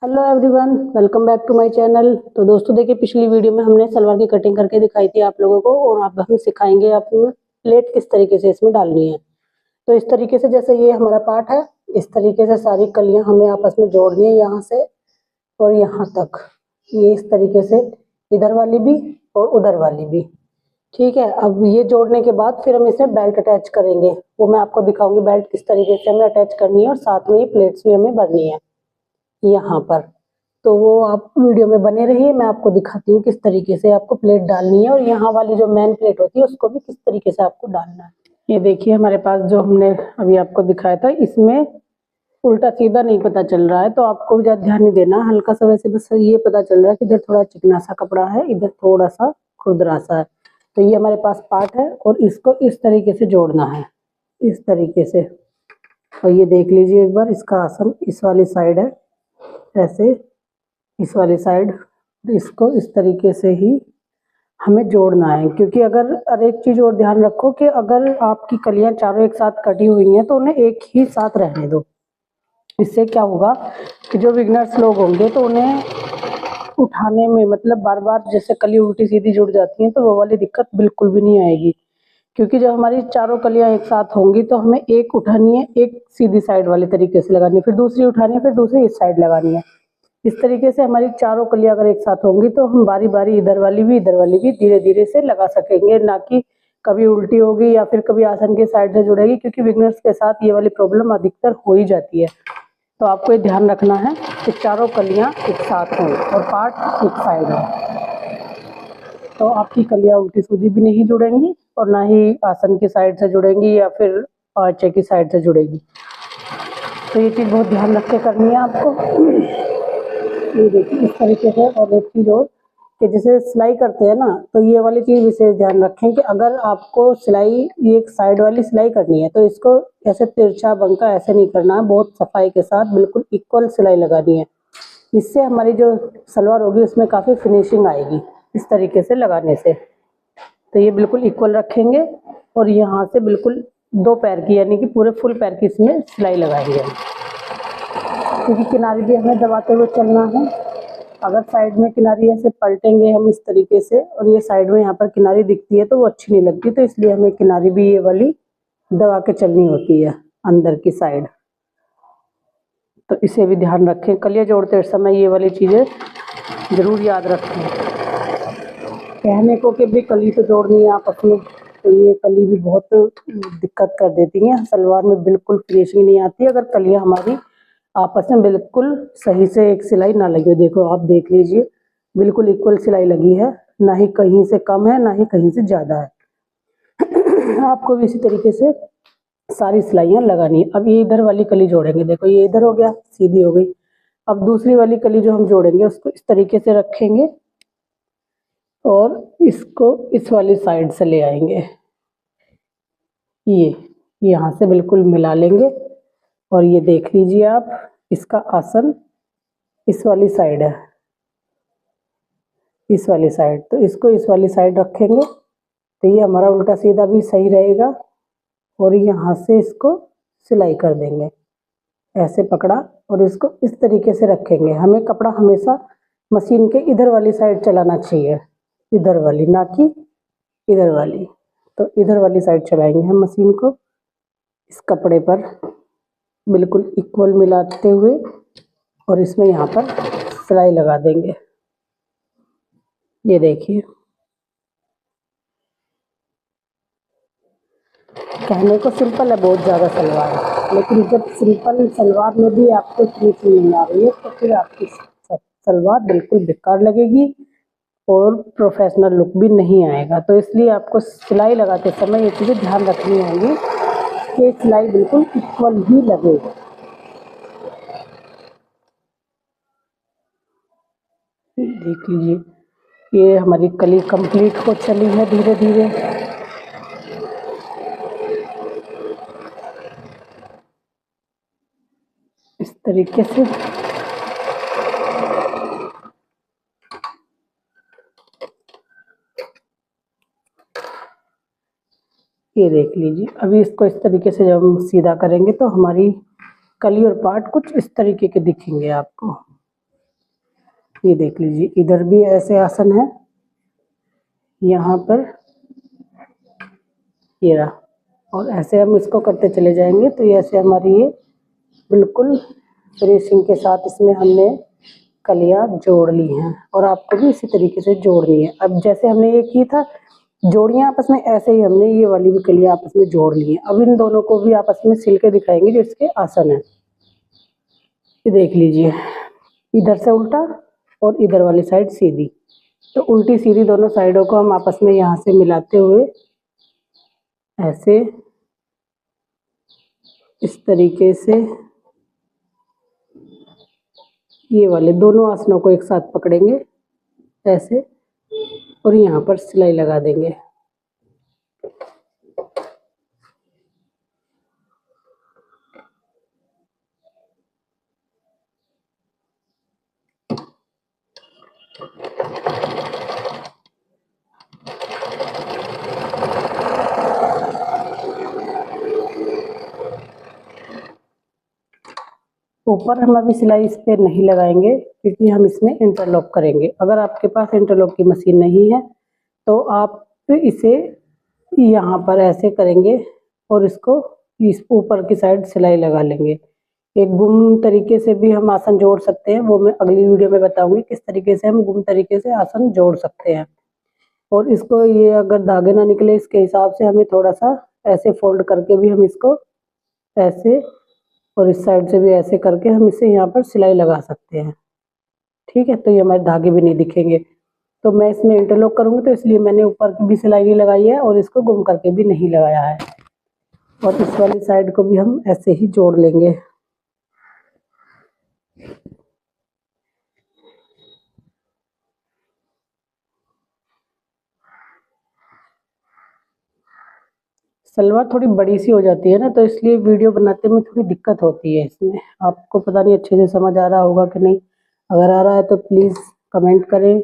Hello everyone, welcome back to my channel. तो दोस्तों देखिए, पिछली वीडियो में हमने सलवार की कटिंग करके दिखाई थी आप लोगों को, और अब हम सिखाएंगे आपको प्लेट किस तरीके से इसमें डालनी है। तो इस तरीके से, जैसे ये हमारा पार्ट है, इस तरीके से सारी कलियां हमें आपस में जोड़नी है, यहाँ से और यहाँ तक। ये इस तरीके से, इधर वाली भी और उधर वाली भी। ठीक है। अब ये जोड़ने के बाद फिर हम इसमें बेल्ट अटैच करेंगे, वो मैं आपको दिखाऊंगी बेल्ट किस तरीके से हमें अटैच करनी है, और साथ में ये प्लेट्स भी हमें भरनी है यहाँ पर। तो वो आप वीडियो में बने रहिए, मैं आपको दिखाती हूँ किस तरीके से आपको प्लेट डालनी है, और यहाँ वाली जो मेन प्लेट होती है उसको भी किस तरीके से आपको डालना है। ये देखिए, हमारे पास जो हमने अभी आपको दिखाया था, इसमें उल्टा सीधा नहीं पता चल रहा है, तो आपको ज़्यादा ध्यान नहीं देना, हल्का सा वैसे बस ये पता चल रहा है कि इधर थोड़ा चिकना सा कपड़ा है, इधर थोड़ा सा खुरदरा सा है। तो ये हमारे पास पार्ट है, और इसको इस तरीके से जोड़ना है, इस तरीके से। और ये देख लीजिए एक बार, इसका आसन इस वाली साइड है, ऐसे इस वाली साइड, इसको इस तरीके से ही हमें जोड़ना है। क्योंकि अगर एक चीज और ध्यान रखो कि अगर आपकी कलियां चारों एक साथ कटी हुई हैं तो उन्हें एक ही साथ रहने दो। इससे क्या होगा कि जो बिगनर्स लोग होंगे तो उन्हें उठाने में, मतलब बार बार जैसे कली उल्टी सीधी जुड़ जाती हैं, तो वो वाली दिक्कत बिल्कुल भी नहीं आएगी। क्योंकि जब हमारी चारों कलियां एक साथ होंगी तो हमें एक उठानी है, एक सीधी साइड वाले तरीके से लगानी है, फिर दूसरी उठानी है, फिर दूसरी इस साइड लगानी है। इस तरीके से हमारी चारों कलियां अगर एक साथ होंगी तो हम बारी बारी इधर वाली भी धीरे धीरे से लगा सकेंगे, ना कि कभी उल्टी होगी या फिर कभी आसन के साइड से जुड़ेगी। क्योंकि बिगनर्स के साथ ये वाली प्रॉब्लम अधिकतर हो ही जाती है। तो आपको ये ध्यान रखना है कि चारों कलियां एक साथ हों और पार्ट एक साइड हो, तो आपकी कलियां उल्टी सीधी भी नहीं जुड़ेंगी, और ना ही आसन की साइड से जुड़ेंगी या फिर आंचे की साइड से जुड़ेगी। तो ये चीज़ बहुत ध्यान रख के करनी है आपको। ये देखिए इस तरीके से। और एक चीज़ और कि जैसे सिलाई करते हैं ना, तो ये वाली चीज़ विशेष ध्यान रखें कि अगर आपको सिलाई, ये साइड वाली सिलाई करनी है, तो इसको ऐसे तिरछा बंका ऐसे नहीं करना है, बहुत सफाई के साथ बिल्कुल इक्वल सिलाई लगानी है। इससे हमारी जो सलवार होगी उसमें काफ़ी फिनिशिंग आएगी इस तरीके से लगाने से। तो ये बिल्कुल इक्वल रखेंगे, और यहाँ से बिल्कुल 2 पैर की, यानी कि पूरे फुल पैर की इसमें सिलाई लगाएंगे, क्योंकि किनारे भी हमें दबाते हुए चलना है। अगर साइड में किनारी ऐसे पलटेंगे हम इस तरीके से, और ये साइड में यहाँ पर किनारी दिखती है तो वो अच्छी नहीं लगती, तो इसलिए हमें किनारी भी ये वाली दबा के चलनी होती है अंदर की साइड। तो इसे भी ध्यान रखें, कलियां जोड़ते समय ये वाली चीज़ें ज़रूर याद रखें। कहने को कि भी कली तो जोड़नी है आपस में, तो ये कली भी बहुत दिक्कत कर देती हैं, सलवार में बिल्कुल फिनिशिंग नहीं आती अगर कलियां हमारी आपस में बिल्कुल सही से एक सिलाई ना लगी हो। देखो आप देख लीजिए, बिल्कुल इक्वल सिलाई लगी है, ना ही कहीं से कम है ना ही कहीं से ज़्यादा है। आपको भी इसी तरीके से सारी सिलाइयाँ लगानी है। अब ये इधर वाली कली जोड़ेंगे, देखो ये इधर हो गया, सीधी हो गई। अब दूसरी वाली कली जो हम जोड़ेंगे उसको इस तरीके से रखेंगे, और इसको इस वाली साइड से ले आएंगे, ये यहाँ से बिल्कुल मिला लेंगे। और ये देख लीजिए आप, इसका आसन इस वाली साइड है, इस वाली साइड, तो इसको इस वाली साइड रखेंगे, तो ये हमारा उल्टा सीधा भी सही रहेगा। और यहाँ से इसको सिलाई कर देंगे, ऐसे पकड़ा और इसको इस तरीके से रखेंगे। हमें कपड़ा हमेशा मशीन के इधर वाली साइड चलाना चाहिए, इधर वाली, ना कि इधर वाली। तो इधर वाली साइड चलाएंगे हम मशीन को इस कपड़े पर, बिल्कुल इक्वल मिलाते हुए, और इसमें यहाँ पर सिलाई लगा देंगे। ये देखिए, कहने को सिंपल है बहुत ज़्यादा सलवार, लेकिन जब सिंपल सलवार में भी आपको फिनिशिंग नहीं आ रही है तो फिर आपकी सलवार बिल्कुल बेकार लगेगी और प्रोफेशनल लुक भी नहीं आएगा। तो इसलिए आपको सिलाई लगाते समय ये चीज़ें ध्यान रखनी होंगी कि सिलाई बिल्कुल इक्वल ही लगे। देख लीजिए, ये हमारी कली कंप्लीट हो चली है धीरे धीरे। इस तरीके से ये देख लीजिए। अभी इसको इस तरीके से जब हम सीधा करेंगे तो हमारी कली और पार्ट कुछ इस तरीके के दिखेंगे आपको। ये देख लीजिए, इधर भी ऐसे आसन है, यहाँ पर ये रहा, और ऐसे हम इसको करते चले जाएंगे। तो ऐसे हमारी ये बिल्कुल फिनिशिंग के साथ इसमें हमने कलियां जोड़ ली हैं, और आपको भी इसी तरीके से जोड़नी है। अब जैसे हमने ये की था जोड़ियां आपस में, ऐसे ही हमने ये वाली भी कलियां आपस में जोड़ ली हैं। अब इन दोनों को भी आपस में सिल के दिखाएंगे जो इसके आसन है। ये देख लीजिए, इधर से उल्टा और इधर वाली साइड सीधी। तो उल्टी सीधी दोनों साइडों को हम आपस में यहाँ से मिलाते हुए ऐसे इस तरीके से ये वाले दोनों आसनों को एक साथ पकड़ेंगे ऐसे, और यहाँ पर सिलाई लगा देंगे। ऊपर हम अभी सिलाई इस पे नहीं लगाएंगे क्योंकि हम इसमें इंटरलॉक करेंगे। अगर आपके पास इंटरलॉक की मशीन नहीं है तो आप इसे यहाँ पर ऐसे करेंगे और इसको इस ऊपर की साइड सिलाई लगा लेंगे। एक गुम तरीके से भी हम आसन जोड़ सकते हैं, वो मैं अगली वीडियो में बताऊंगी किस तरीके से हम गुम तरीके से आसन जोड़ सकते हैं। और इसको ये अगर धागे ना निकले इसके हिसाब से हमें थोड़ा सा ऐसे फोल्ड करके भी हम इसको ऐसे, और इस साइड से भी ऐसे करके हम इसे यहाँ पर सिलाई लगा सकते हैं। ठीक है, तो ये हमारे धागे भी नहीं दिखेंगे। तो मैं इसमें इंटरलॉक करूँगी तो इसलिए मैंने ऊपर की भी सिलाई नहीं लगाई है और इसको गुम करके भी नहीं लगाया है। और इस वाली साइड को भी हम ऐसे ही जोड़ लेंगे। सलवार थोड़ी बड़ी सी हो जाती है ना, तो इसलिए वीडियो बनाते में थोड़ी दिक्कत होती है इसमें। आपको पता नहीं अच्छे से समझ आ रहा होगा कि नहीं। अगर आ रहा है तो प्लीज़ कमेंट करें।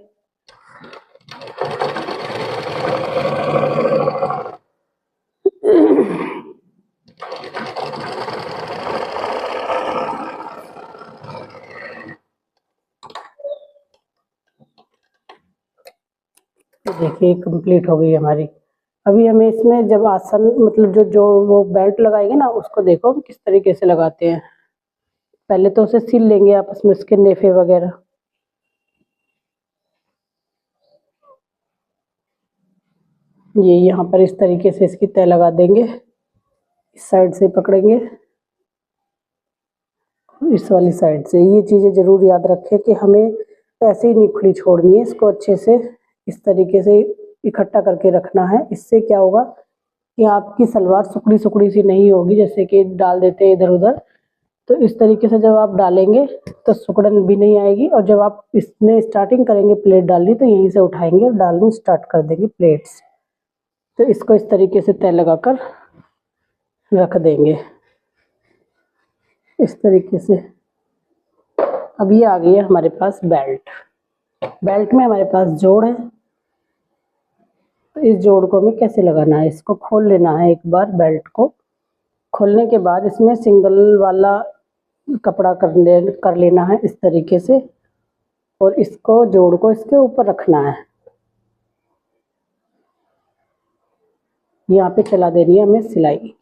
तो देखिए कंप्लीट हो गई हमारी। अभी हमें इसमें जब आसन मतलब जो वो बेल्ट लगाएंगे ना, उसको देखो हम किस तरीके से लगाते हैं। पहले तो उसे सिल लेंगे आपस में उसके नेफे वगैरह। ये यहाँ पर इस तरीके से इसकी तय लगा देंगे, इस साइड से पकड़ेंगे, इस वाली साइड से। ये चीज़ें ज़रूर याद रखें कि हमें ऐसे ही नहीं खुली छोड़नी है, इसको अच्छे से इस तरीके से इकट्ठा करके रखना है। इससे क्या होगा कि आपकी सलवार सुकड़ी सुकड़ी सी नहीं होगी, जैसे कि डाल देते हैं इधर उधर। तो इस तरीके से जब आप डालेंगे तो सुकड़न भी नहीं आएगी, और जब आप इसमें स्टार्टिंग करेंगे प्लेट डालनी तो यहीं से उठाएंगे और डालनी स्टार्ट कर देंगे प्लेट्स। तो इसको इस तरीके से तय लगाकर रख देंगे इस तरीके से। अब ये आ गई है हमारे पास बेल्ट। बेल्ट में हमारे पास जोड़ है, तो इस जोड़ को हमें कैसे लगाना है, इसको खोल लेना है एक बार। बेल्ट को खोलने के बाद इसमें सिंगल वाला कपड़ा कर लेना है इस तरीके से, और इसको जोड़ को इसके ऊपर रखना है। यहाँ पे चला देनी है हमें सिलाई।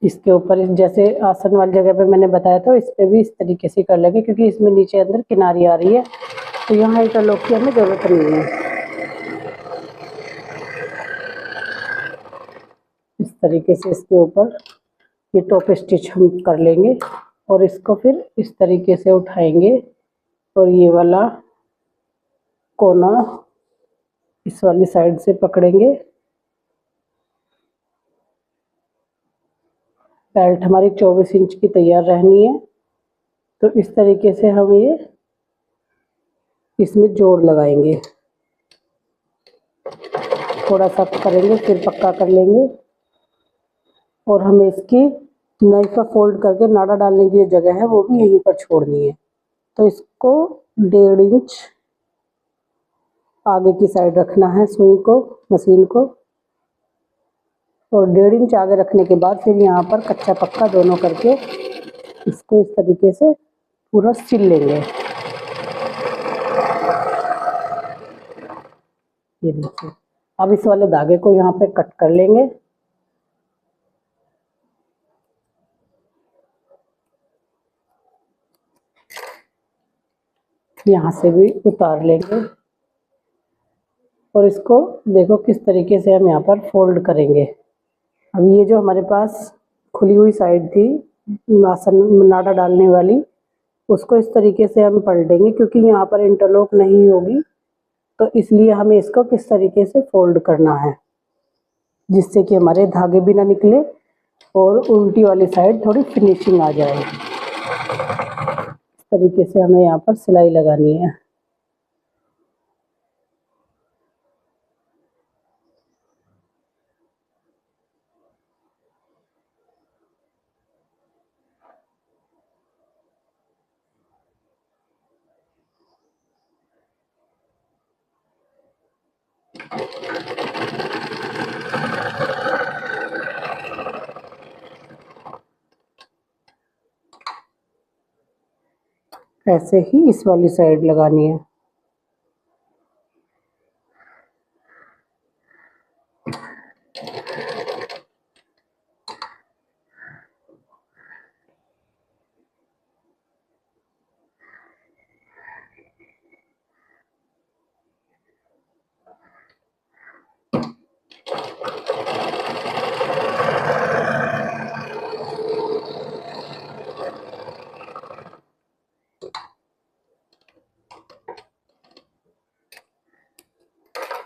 इसके ऊपर जैसे आसन वाली जगह पे मैंने बताया था, इस पे भी इस तरीके से कर लेंगे क्योंकि इसमें नीचे अंदर किनारी आ रही है, तो यहाँ इंटरलॉक की हमें जरूरत नहीं है। इस तरीके से इसके ऊपर ये टॉप स्टिच हम कर लेंगे, और इसको फिर इस तरीके से उठाएंगे और ये वाला कोना इस वाली साइड से पकड़ेंगे। बेल्ट हमारी 24 इंच की तैयार रहनी है। तो इस तरीके से हम ये इसमें जोड़ लगाएंगे। थोड़ा सा करेंगे फिर पक्का कर लेंगे। और हमें इसकी नाइफ का फोल्ड करके नाड़ा डालने की जो जगह है वो भी यहीं पर छोड़नी है। तो इसको 1.5 इंच आगे की साइड रखना है सुई को, मशीन को, और 1.5 इंच आगे रखने के बाद फिर यहाँ पर कच्चा पक्का दोनों करके इसको इस तरीके से पूरा सिल लेंगे। ये देखिए, अब इस वाले धागे को यहाँ पे कट कर लेंगे। यहाँ से भी उतार लेंगे और इसको देखो किस तरीके से हम यहाँ पर फोल्ड करेंगे। अब ये जो हमारे पास खुली हुई साइड थी नाड़ा डालने वाली, उसको इस तरीके से हम पलटेंगे क्योंकि यहाँ पर इंटरलॉक नहीं होगी, तो इसलिए हमें इसको किस तरीके से फोल्ड करना है जिससे कि हमारे धागे भी ना निकले और उल्टी वाली साइड थोड़ी फिनिशिंग आ जाए। इस तरीके से हमें यहाँ पर सिलाई लगानी है। ऐसे ही इस वाली साइड लगानी है।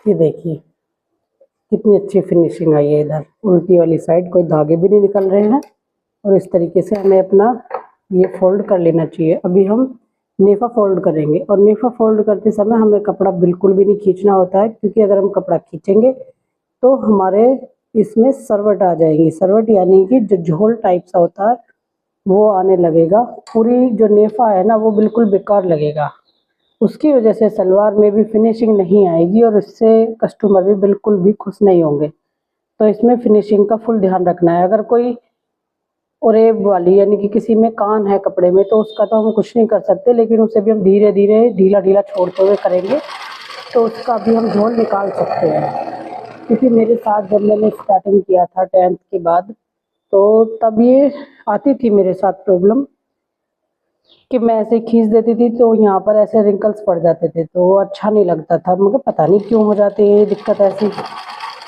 ये देखिए कितनी अच्छी फिनिशिंग आई है। इधर उल्टी वाली साइड कोई धागे भी नहीं निकल रहे हैं और इस तरीके से हमें अपना ये फोल्ड कर लेना चाहिए। अभी हम नेफा फोल्ड करेंगे और नेफा फोल्ड करते समय हमें कपड़ा बिल्कुल भी नहीं खींचना होता है, क्योंकि अगर हम कपड़ा खींचेंगे तो हमारे इसमें सरवट आ जाएगी। सरवट यानी कि जो झोल टाइप सा होता है वो आने लगेगा। पूरी जो नेफा है ना वो बिल्कुल बेकार लगेगा। उसकी वजह से सलवार में भी फिनिशिंग नहीं आएगी और इससे कस्टमर भी बिल्कुल भी खुश नहीं होंगे। तो इसमें फिनिशिंग का फुल ध्यान रखना है। अगर कोई ओरेब वाली यानी कि किसी में कान है कपड़े में तो उसका तो हम कुछ नहीं कर सकते, लेकिन उसे भी हम धीरे धीरे ढीला ढीला छोड़ते हुए करेंगे तो उसका भी हम झोल निकाल सकते हैं। क्योंकि मेरे साथ जब मैंने स्टार्टिंग किया था 10th के बाद, तो तब ये आती थी मेरे साथ प्रॉब्लम कि मैं ऐसे खींच देती थी तो यहाँ पर ऐसे रिंकल्स पड़ जाते थे, तो अच्छा नहीं लगता था। मुझे पता नहीं क्यों हो जाती है ये दिक्कत ऐसी।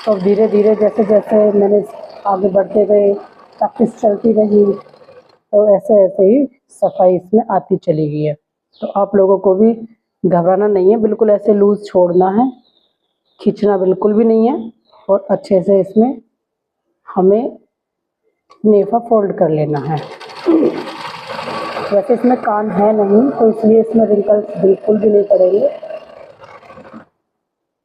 तो धीरे धीरे जैसे जैसे मैंने आगे बढ़ते गए, प्रैक्टिस चलती रही, तो ऐसे ऐसे ही सफाई इसमें आती चली गई है। तो आप लोगों को भी घबराना नहीं है, बिल्कुल ऐसे लूज छोड़ना है, खींचना बिल्कुल भी नहीं है और अच्छे से इसमें हमें नेफा फोल्ड कर लेना है। वैसे इसमें कान है नहीं तो इसलिए इसमें रिंकल्स बिल्कुल भी नहीं पड़ेंगे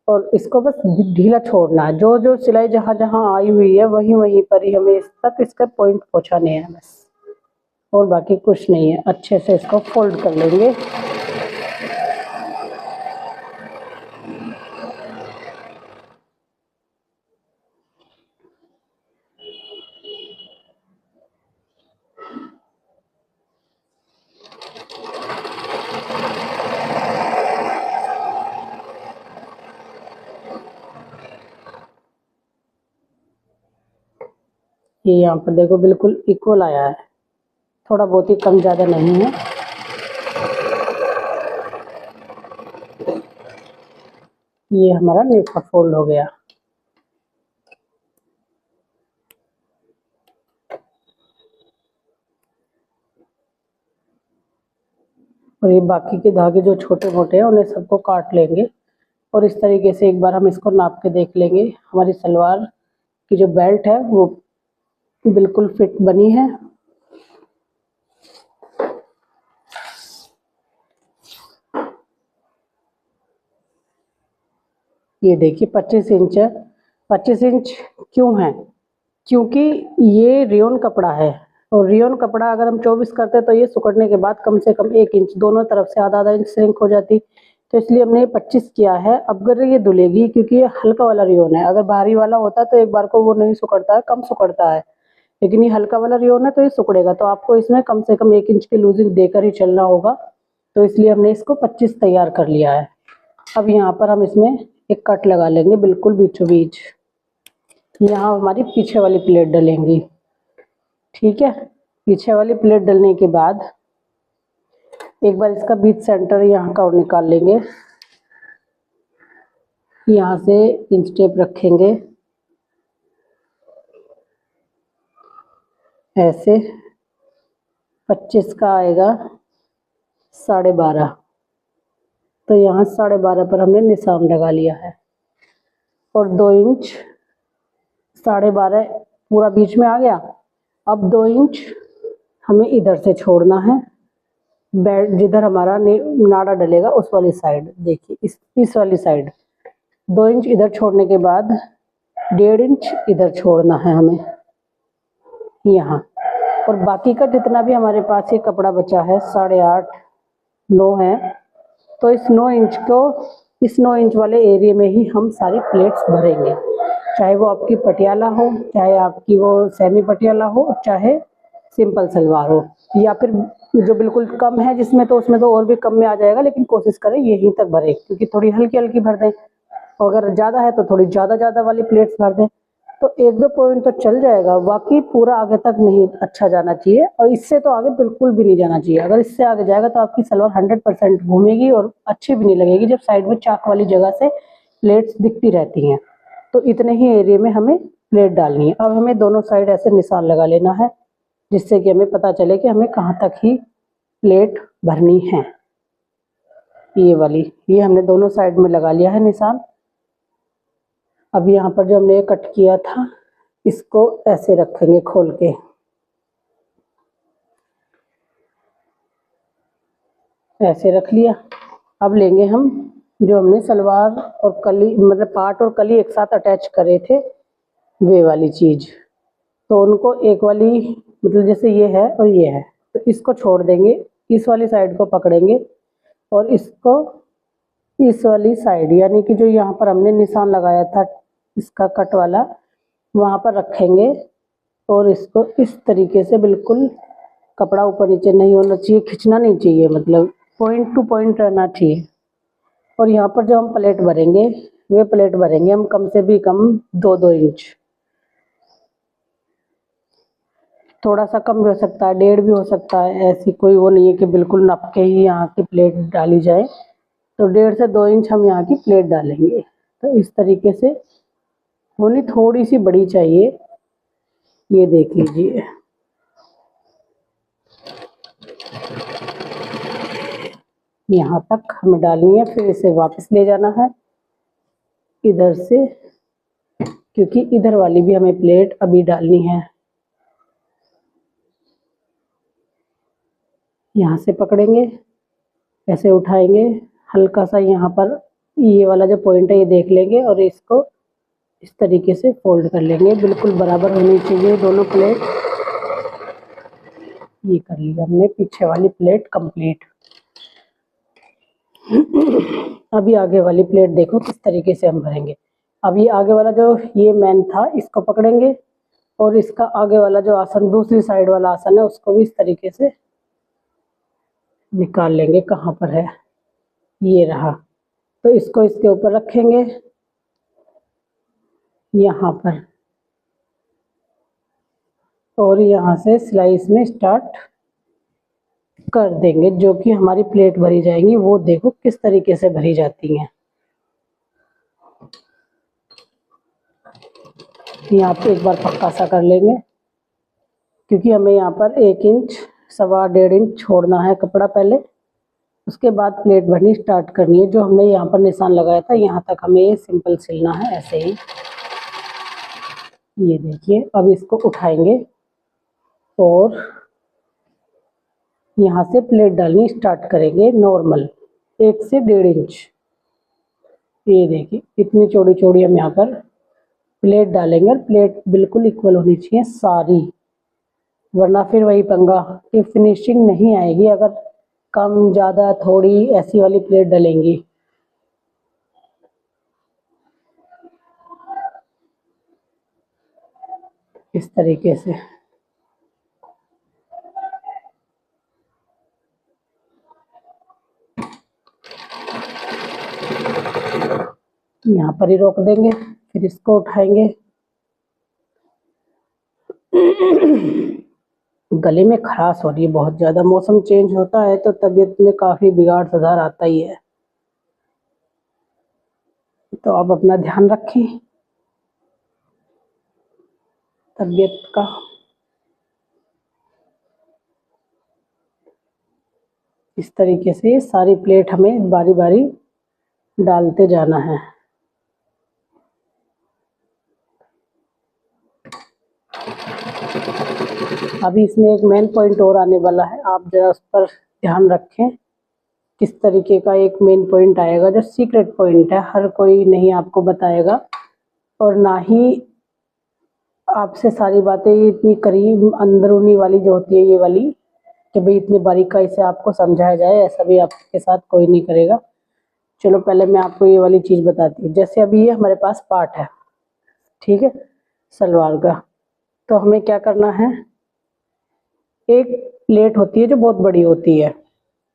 और इसको बस ढीला छोड़ना है। जो जो सिलाई जहाँ जहाँ आई हुई है वहीं वहीं पर ही हमें इस तक इसका पॉइंट पहुँचाने हैं बस, और बाकी कुछ नहीं है। अच्छे से इसको फोल्ड कर लेंगे। ये यहाँ पर देखो बिल्कुल इक्वल आया है, थोड़ा बहुत ही कम ज़्यादा नहीं है। ये हमारा नेफा फोल्ड हो गया। और ये बाकी के धागे जो छोटे मोटे हैं उन्हें सबको काट लेंगे और इस तरीके से एक बार हम इसको नाप के देख लेंगे। हमारी सलवार की जो बेल्ट है वो बिल्कुल फिट बनी है। ये देखिए 25 इंच है 25 इंच क्यों है? क्योंकि ये रेयॉन कपड़ा है और रेयॉन कपड़ा अगर हम 24 करते तो ये सुकड़ने के बाद कम से कम 1 इंच दोनों तरफ से आधा आधा इंच श्रिंक हो जाती। तो इसलिए हमने 25 किया है। अब अगर ये धुलेगी, क्योंकि ये हल्का वाला रेयॉन है, अगर भारी वाला होता तो एक बार को वो नहीं सुकड़ता है, कम सुकड़ता है, लेकिन ये हल्का वाला रेयॉन है तो ये सिकुड़ेगा। तो आपको इसमें कम से कम 1 इंच की लूजिंग देकर ही चलना होगा। तो इसलिए हमने इसको 25 तैयार कर लिया है। अब यहाँ पर हम इसमें एक कट लगा लेंगे बिल्कुल बीचों बीच। यहाँ हमारी पीछे वाली प्लेट डलेंगी, ठीक है। पीछे वाली प्लेट डलने के बाद एक बार इसका बीच सेंटर यहाँ का और निकाल लेंगे। यहाँ से इंच टेप रखेंगे ऐसे। 25 का आएगा 12.5, तो यहाँ 12.5 पर हमने निशान लगा लिया है और 2 इंच 12.5 पूरा बीच में आ गया। अब 2 इंच हमें इधर से छोड़ना है, बेड जिधर हमारा नाड़ा डलेगा उस वाली साइड, देखिए इस वाली साइड 2 इंच इधर छोड़ने के बाद 1.5 इंच इधर छोड़ना है हमें यहाँ। और बाकी का जितना भी हमारे पास ये कपड़ा बचा है 8.5 9 है, तो इस 9 इंच को इस 9 इंच वाले एरिया में ही हम सारी प्लेट्स भरेंगे, चाहे वो आपकी पटियाला हो, चाहे आपकी वो सेमी पटियाला हो, चाहे सिंपल सलवार हो, या फिर जो बिल्कुल कम है जिसमें तो उसमें तो और भी कम में आ जाएगा, लेकिन कोशिश करें यहीं तक भरें, क्योंकि थोड़ी हल्की हल्की भर दें, और अगर ज़्यादा है तो थोड़ी ज़्यादा वाली प्लेट्स भर दें, तो 1-2 पॉइंट तो चल जाएगा। बाकी पूरा आगे तक नहीं अच्छा जाना चाहिए, और इससे तो आगे बिल्कुल भी नहीं जाना चाहिए। अगर इससे आगे जाएगा तो आपकी सलवार 100% घूमेगी और अच्छी भी नहीं लगेगी, जब साइड में चाक वाली जगह से प्लेट्स दिखती रहती हैं। तो इतने ही एरिया में हमें प्लेट डालनी है। अब हमें दोनों साइड ऐसे निशान लगा लेना है, जिससे कि हमें पता चले कि हमें कहाँ तक ही प्लेट भरनी है। ये वाली, ये हमने दोनों साइड में लगा लिया है निशान। अब यहाँ पर जो हमने ये कट किया था इसको ऐसे रखेंगे खोल के, ऐसे रख लिया। अब लेंगे हम जो हमने सलवार और कली मतलब पार्ट और कली एक साथ अटैच करे थे वे वाली चीज़, तो उनको एक वाली मतलब जैसे ये है और ये है, तो इसको छोड़ देंगे, इस वाली साइड को पकड़ेंगे और इसको इस वाली साइड यानी कि जो यहाँ पर हमने निशान लगाया था इसका कट वाला वहाँ पर रखेंगे, और इसको इस तरीके से बिल्कुल कपड़ा ऊपर नीचे नहीं होना चाहिए, खिंचना नहीं चाहिए, मतलब पॉइंट टू पॉइंट रहना चाहिए। और यहाँ पर जो हम प्लेट भरेंगे वे प्लेट भरेंगे हम कम से भी कम 2-2 इंच, थोड़ा सा कम भी हो सकता है, 1.5 भी हो सकता है, ऐसी कोई वो नहीं है कि बिल्कुल नाप के ही यहाँ की प्लेट डाली जाए। तो 1.5 से 2 इंच हम यहाँ की प्लेट डालेंगे। तो इस तरीके से होनी थोड़ी सी बड़ी चाहिए, ये देख लीजिए। यहाँ तक हमें डालनी है, फिर इसे वापस ले जाना है इधर से, क्योंकि इधर वाली भी हमें प्लेट अभी डालनी है। यहाँ से पकड़ेंगे, ऐसे उठाएंगे, हल्का सा यहाँ पर ये वाला जो पॉइंट है ये देख लेंगे और इसको इस तरीके से फोल्ड कर लेंगे, बिल्कुल बराबर होनी चाहिए दोनों प्लेट। ये कर लिया हमने पीछे वाली प्लेट कंप्लीट। अभी आगे वाली प्लेट देखो किस तरीके से हम भरेंगे। अब ये आगे वाला जो ये मैन था इसको पकड़ेंगे और इसका आगे वाला जो आसन दूसरी साइड वाला आसन है उसको भी इस तरीके से निकाल लेंगे। कहाँ पर है, ये रहा। तो इसको इसके ऊपर रखेंगे यहाँ पर, और यहाँ से सिलाई इसमें स्टार्ट कर देंगे। जो कि हमारी प्लेट भरी जाएंगी वो देखो किस तरीके से भरी जाती हैं। यहाँ पे एक बार पक्का सा कर लेंगे, क्योंकि हमें यहाँ पर 1 इंच 1.25 इंच छोड़ना है कपड़ा पहले, उसके बाद प्लेट भरनी स्टार्ट करनी है। जो हमने यहाँ पर निशान लगाया था यहाँ तक हमें ये सिंपल सिलना है ऐसे ही। ये देखिए, अब इसको उठाएंगे और यहाँ से प्लेट डालनी स्टार्ट करेंगे नॉर्मल 1 से 1.5 इंच। ये देखिए इतनी चौड़ी चौड़ी हम यहाँ पर प्लेट डालेंगे और प्लेट बिल्कुल इक्वल होनी चाहिए सारी, वरना फिर वही पंगा कि फिनिशिंग नहीं आएगी अगर कम ज़्यादा थोड़ी ऐसी वाली प्लेट डलेंगी। इस तरीके से यहाँ पर ही रोक देंगे, फिर इसको उठाएंगे। गले में खराश हो रही है बहुत ज़्यादा, मौसम चेंज होता है तो तबीयत में काफ़ी बिगाड़ सुधार आता ही है, तो आप अपना ध्यान रखें तबीयत का। इस तरीके से सारी प्लेट हमें बारी बारी डालते जाना है। अभी इसमें एक मेन पॉइंट और आने वाला है, आप जरा उस पर ध्यान रखें। किस तरीके का एक मेन पॉइंट आएगा जो सीक्रेट पॉइंट है, हर कोई नहीं आपको बताएगा और ना ही आपसे सारी बातें इतनी करीब अंदरूनी वाली जो होती है ये वाली कि भाई इतनी बारीकाई से आपको समझाया जाए, ऐसा भी आपके साथ कोई नहीं करेगा। चलो पहले मैं आपको ये वाली चीज़ बताती हूँ। जैसे अभी ये हमारे पास पार्ट है, ठीक है, सलवार का, तो हमें क्या करना है, एक प्लेट होती है जो बहुत बड़ी होती है,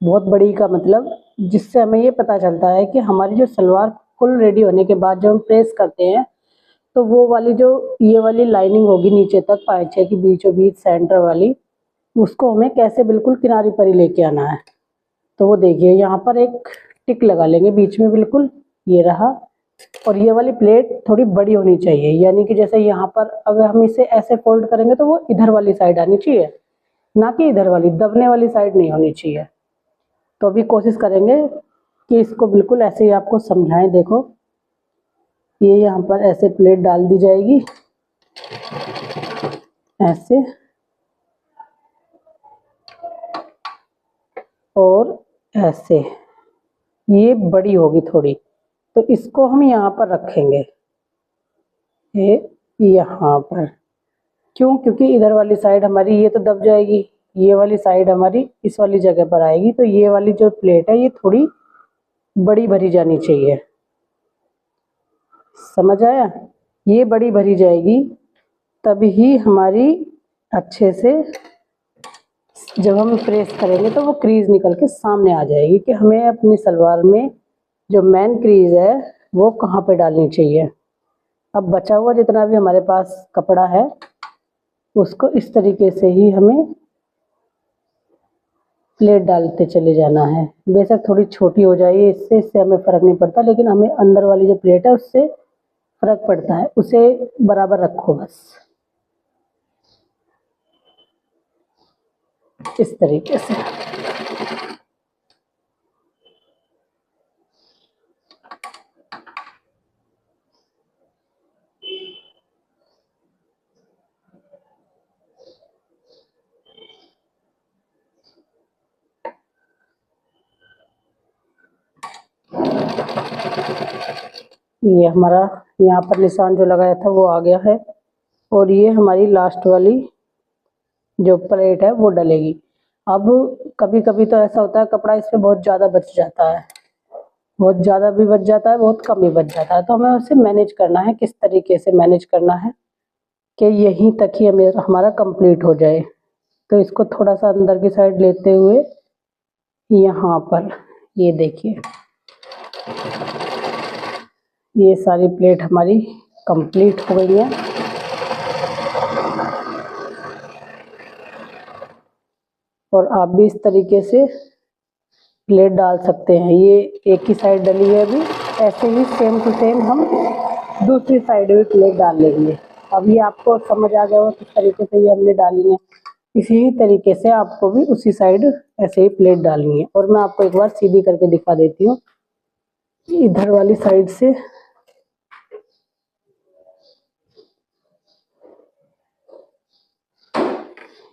बहुत बड़ी का मतलब जिससे हमें ये पता चलता है कि हमारी जो सलवार फुल रेडी होने के बाद जब हम प्रेस करते हैं तो वो वाली जो ये वाली लाइनिंग होगी नीचे तक पाइचे की बीचों बीच सेंटर वाली, उसको हमें कैसे बिल्कुल किनारे पर ही लेके आना है। तो वो देखिए यहाँ पर एक टिक लगा लेंगे बीच में, बिल्कुल ये रहा। और ये वाली प्लेट थोड़ी बड़ी होनी चाहिए, यानी कि जैसे यहाँ पर अगर हम इसे ऐसे फोल्ड करेंगे तो वो इधर वाली साइड आनी चाहिए, ना कि इधर वाली दबने वाली साइड नहीं होनी चाहिए। तो अभी कोशिश करेंगे कि इसको बिल्कुल ऐसे ही आपको समझाएं। देखो ये यहाँ पर ऐसे प्लेट डाल दी जाएगी, ऐसे, और ऐसे, ये बड़ी होगी थोड़ी, तो इसको हम यहाँ पर रखेंगे, ये यहाँ पर। क्यों? क्योंकि इधर वाली साइड हमारी ये तो दब जाएगी, ये वाली साइड हमारी इस वाली जगह पर आएगी, तो ये वाली जो प्लेट है ये थोड़ी बड़ी भरी जानी चाहिए। समझ आया? ये बड़ी भरी जाएगी तभी हमारी अच्छे से जब हम प्रेस करेंगे तो वो क्रीज निकल के सामने आ जाएगी कि हमें अपनी सलवार में जो मेन क्रीज है वो कहाँ पे डालनी चाहिए। अब बचा हुआ जितना भी हमारे पास कपड़ा है उसको इस तरीके से ही हमें प्लेट डालते चले जाना है। बेशक थोड़ी छोटी हो जाए इससे हमें फ़र्क नहीं पड़ता, लेकिन हमें अंदर वाली जो प्लेट है उससे फ़र्क पड़ता है, उसे बराबर रखो बस, इस तरीके से। ये हमारा यहाँ पर निशान जो लगाया था वो आ गया है, और ये हमारी लास्ट वाली जो प्लेट है वो डलेगी। अब कभी कभी तो ऐसा होता है कपड़ा इस पे बहुत ज़्यादा बच जाता है, बहुत ज़्यादा भी बच जाता है, बहुत कम भी बच जाता है, तो हमें उसे मैनेज करना है। किस तरीके से मैनेज करना है कि यहीं तक ही हमारा कंप्लीट हो जाए। तो इसको थोड़ा सा अंदर की साइड लेते हुए यहाँ पर ये देखिए ये सारी प्लेट हमारी कंप्लीट हो गई है। और आप भी इस तरीके से प्लेट डाल सकते हैं। ये एक ही साइड डली है अभी, ऐसे ही सेम टू सेम हम दूसरी साइड भी प्लेट डाल लेंगे। अभी आपको समझ आ गया होगा किस तरीके से ये हमने डाली है, इसी तरीके से आपको भी उसी साइड ऐसे ही प्लेट डालनी है। और मैं आपको एक बार सीधी करके दिखा देती हूँ, इधर वाली साइड से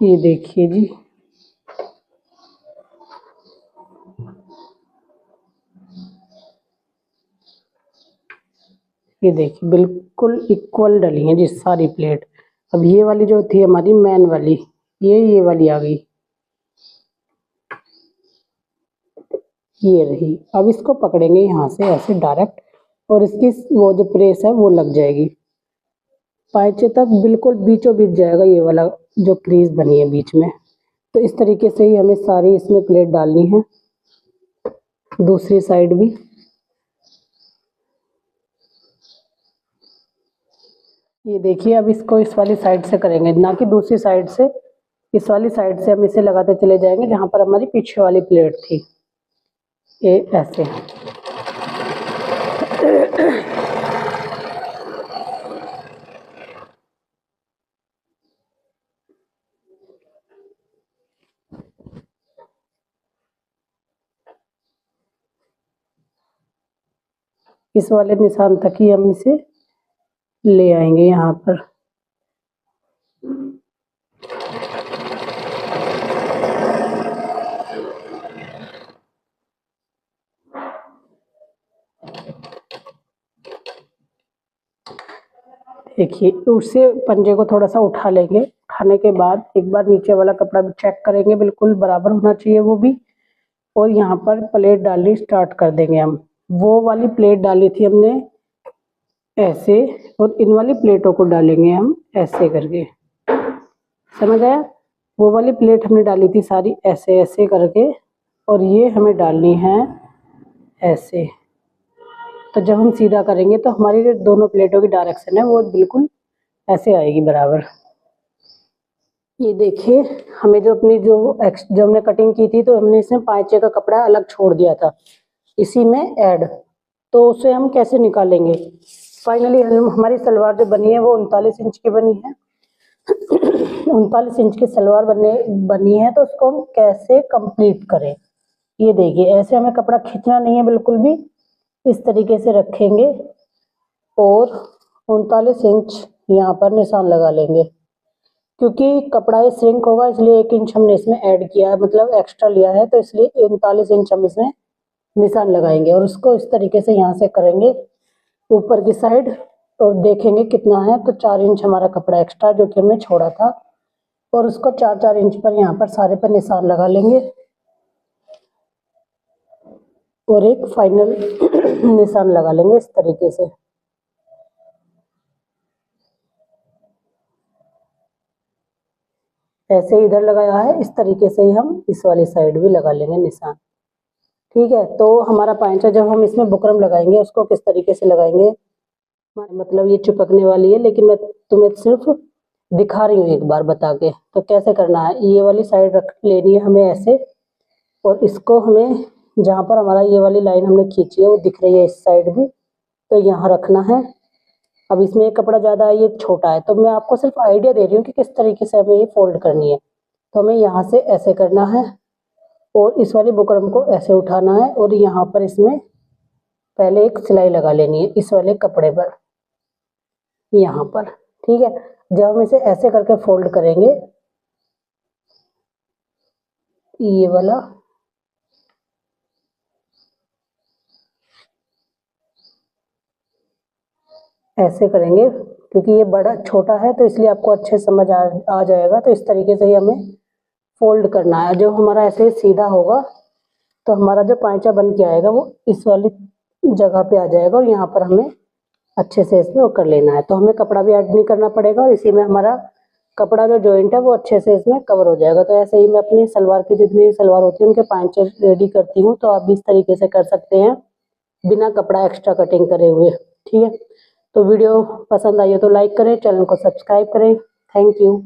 ये देखिए जी, ये देखिए बिल्कुल इक्वल डली हैं जी सारी प्लेट। अब ये वाली जो थी हमारी मेन वाली, ये वाली आ गई, ये रही। अब इसको पकड़ेंगे यहाँ से ऐसे डायरेक्ट, और इसकी वो जो प्रेस है वो लग जाएगी पाइचे तक, बिल्कुल बीचों बीच जाएगा ये वाला जो क्रीज बनी है बीच में। तो इस तरीके से ही हमें सारी इसमें प्लेट डालनी है, दूसरी साइड भी। ये देखिए अब इसको इस वाली साइड से करेंगे, ना कि दूसरी साइड से। इस वाली साइड से हम इसे लगाते चले जाएंगे जहां पर हमारी पीछे वाली प्लेट थी, ये ऐसे। इस वाले निशान तक ही हम इसे ले आएंगे यहाँ पर। देखिए उससे पंजे को थोड़ा सा उठा लेंगे, उठाने के बाद एक बार नीचे वाला कपड़ा भी चेक करेंगे, बिल्कुल बराबर होना चाहिए वो भी। और यहाँ पर प्लेट डालनी स्टार्ट कर देंगे हम। वो वाली प्लेट डाली थी हमने ऐसे, और इन वाली प्लेटों को डालेंगे हम ऐसे करके, समझ आया? वो वाली प्लेट हमने डाली थी सारी ऐसे ऐसे करके, और ये हमें डालनी है ऐसे। तो जब हम सीधा करेंगे तो हमारी जो दोनों प्लेटों की डायरेक्शन है वो बिल्कुल ऐसे आएगी बराबर। ये देखिए हमें जो अपनी जो हमने कटिंग की थी, तो हमने इसमें पाइचे का कपड़ा अलग छोड़ दिया था इसी में ऐड, तो उसे हम कैसे निकालेंगे? फाइनली हमारी सलवार जो बनी है वो 39 इंच की बनी है। 39 इंच की सलवार बनी है, तो उसको हम कैसे कंप्लीट करें? ये देखिए ऐसे हमें कपड़ा खींचना नहीं है बिल्कुल भी, इस तरीके से रखेंगे और 39 इंच यहाँ पर निशान लगा लेंगे। क्योंकि कपड़ा ये श्रिंक होगा इसलिए 1 इंच हमने इसमें ऐड किया है, मतलब एक्स्ट्रा लिया है, तो इसलिए 39 इंच हम इसमें निशान लगाएंगे। और उसको इस तरीके से यहाँ से करेंगे ऊपर की साइड, और देखेंगे कितना है। तो 4 इंच हमारा कपड़ा एक्स्ट्रा जो कि हमने छोड़ा था, और उसको 4-4 इंच पर यहाँ पर सारे पर निशान लगा लेंगे, और एक फाइनल निशान लगा लेंगे इस तरीके से। ऐसे इधर लगाया है, इस तरीके से ही हम इस वाली साइड भी लगा लेंगे निशान। ठीक है, तो हमारा पाइचा जब हम इसमें बुकरम लगाएंगे उसको किस तरीके से लगाएंगे, मतलब ये चिपकने वाली है, लेकिन मैं तुम्हें सिर्फ दिखा रही हूँ एक बार बता के। तो कैसे करना है, ये वाली साइड रख लेनी है हमें ऐसे, और इसको हमें जहाँ पर हमारा ये वाली लाइन हमने खींची है वो दिख रही है इस साइड भी, तो यहाँ रखना है। अब इसमें एक कपड़ा ज़्यादा है, ये छोटा है, तो मैं आपको सिर्फ आइडिया दे रही हूँ कि किस तरीके से हमें ये फोल्ड करनी है। तो हमें यहाँ से ऐसे करना है, और इस वाली बुकरम को ऐसे उठाना है, और यहाँ पर इसमें पहले एक सिलाई लगा लेनी है इस वाले कपड़े पर, यहाँ पर। ठीक है, जब हम इसे ऐसे करके फोल्ड करेंगे, ये वाला ऐसे करेंगे, क्योंकि ये बड़ा छोटा है तो इसलिए आपको अच्छे समझ आ जाएगा। तो इस तरीके से ही हमें फोल्ड करना है। जब हमारा ऐसे सीधा होगा तो हमारा जो पाइचा बन के आएगा वो इस वाली जगह पे आ जाएगा, और यहाँ पर हमें अच्छे से इसमें वो कर लेना है। तो हमें कपड़ा भी ऐड नहीं करना पड़ेगा, और इसी में हमारा कपड़ा जो जॉइंट है वो अच्छे से इसमें कवर हो जाएगा। तो ऐसे ही मैं अपनी सलवार की जितनी भी सलवार होती है उनके पाइचे रेडी करती हूँ, तो आप भी इस तरीके से कर सकते हैं बिना कपड़ा एक्स्ट्रा कटिंग करे हुए। ठीक है, तो वीडियो पसंद आई हो तो लाइक करें, चैनल को सब्सक्राइब करें। Thank you.